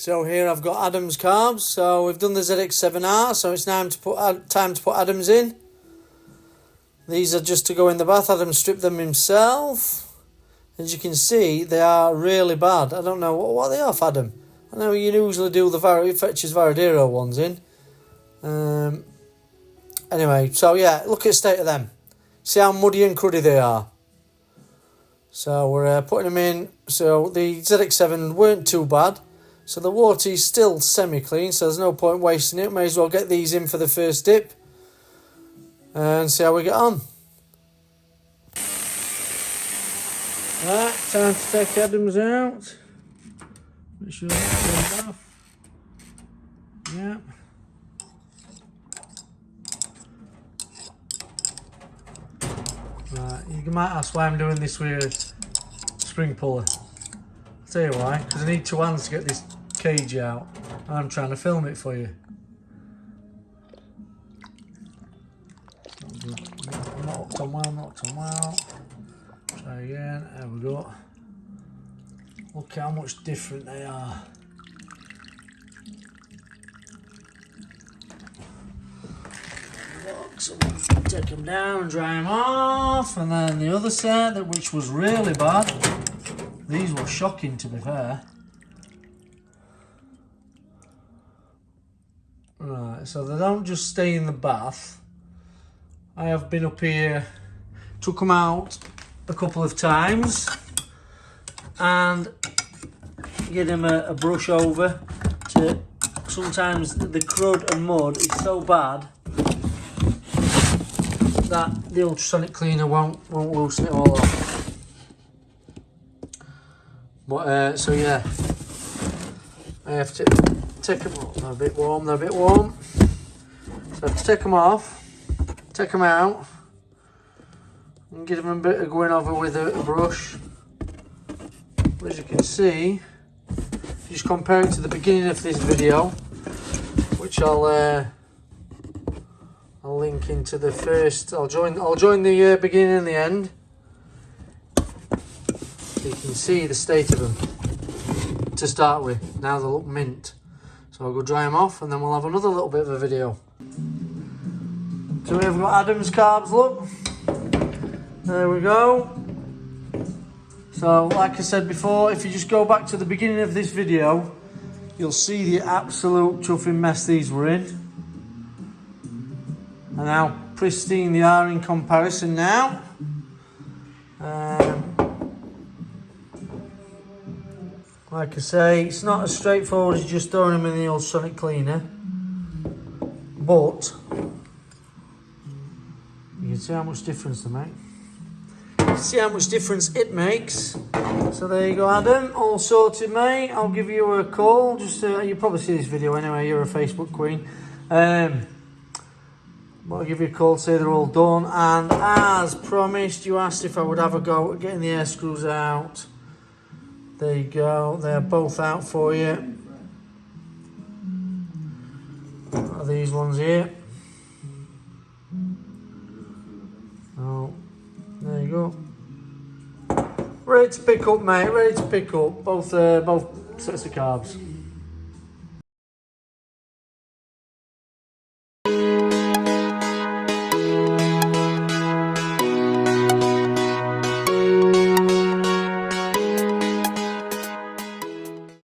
So here I've got Adam's carbs. So we've done the ZX7R, so it's time to put Adam's in. These are just to go in the bath. Adam stripped them himself. As you can see, they are really bad. I don't know what they are, Adam. I know you usually do the Fetch's Varadero ones in. Anyway, so yeah, look at the state of them. See how muddy and cruddy they are. So we're putting them in. So the ZX7 weren't too bad. So the water is still semi-clean, so there's no point wasting it. May as well get these in for the first dip and see how we get on. Right, time to take Adam's out. Make sure that's turned off. Yeah. Right, you might ask why I'm doing this with a spring puller. I'll tell you why, because I need two hands to get this cage out and I'm trying to film it for you. Not on well. Try again, there we go. Look how much different they are. So we'll take them down, dry them off, and then the other set, which was really bad. These were shocking, to be fair. Right, so they don't just stay in the bath. I have been up here, took them out a couple of times, and give them a brush over. Sometimes the crud and mud is so bad that the ultrasonic cleaner won't loosen it all off. But so yeah, I have to take them off. They're a bit warm. So I have to take them off, take them out, and give them a bit of going over with a brush. But as you can see, just compare it to the beginning of this video, which I'll link into the first. I'll join the beginning and the end, so you can see the state of them to start with. Now they look mint, so I'll go dry them off and then we'll have another little bit of a video. So we've got Adam's carbs, look, there we go. So like I said before, if you just go back to the beginning of this video, you'll see the absolute chuffing mess these were in. And how pristine they are in comparison now. Like I say, it's not as straightforward as just throwing them in the ultrasonic cleaner, but you can see how much difference they make. See how much difference it makes. So there you go, Adam, all sorted, mate. I'll give you a call. Just you probably see this video anyway. You're a Facebook queen. But I'll give you a call, say they're all done. And as promised, you asked if I would have a go at getting the air screws out. There you go. They're both out for you. What are these ones here? Oh, there you go. Ready to pick up, mate. Ready to pick up. Both sets of carbs.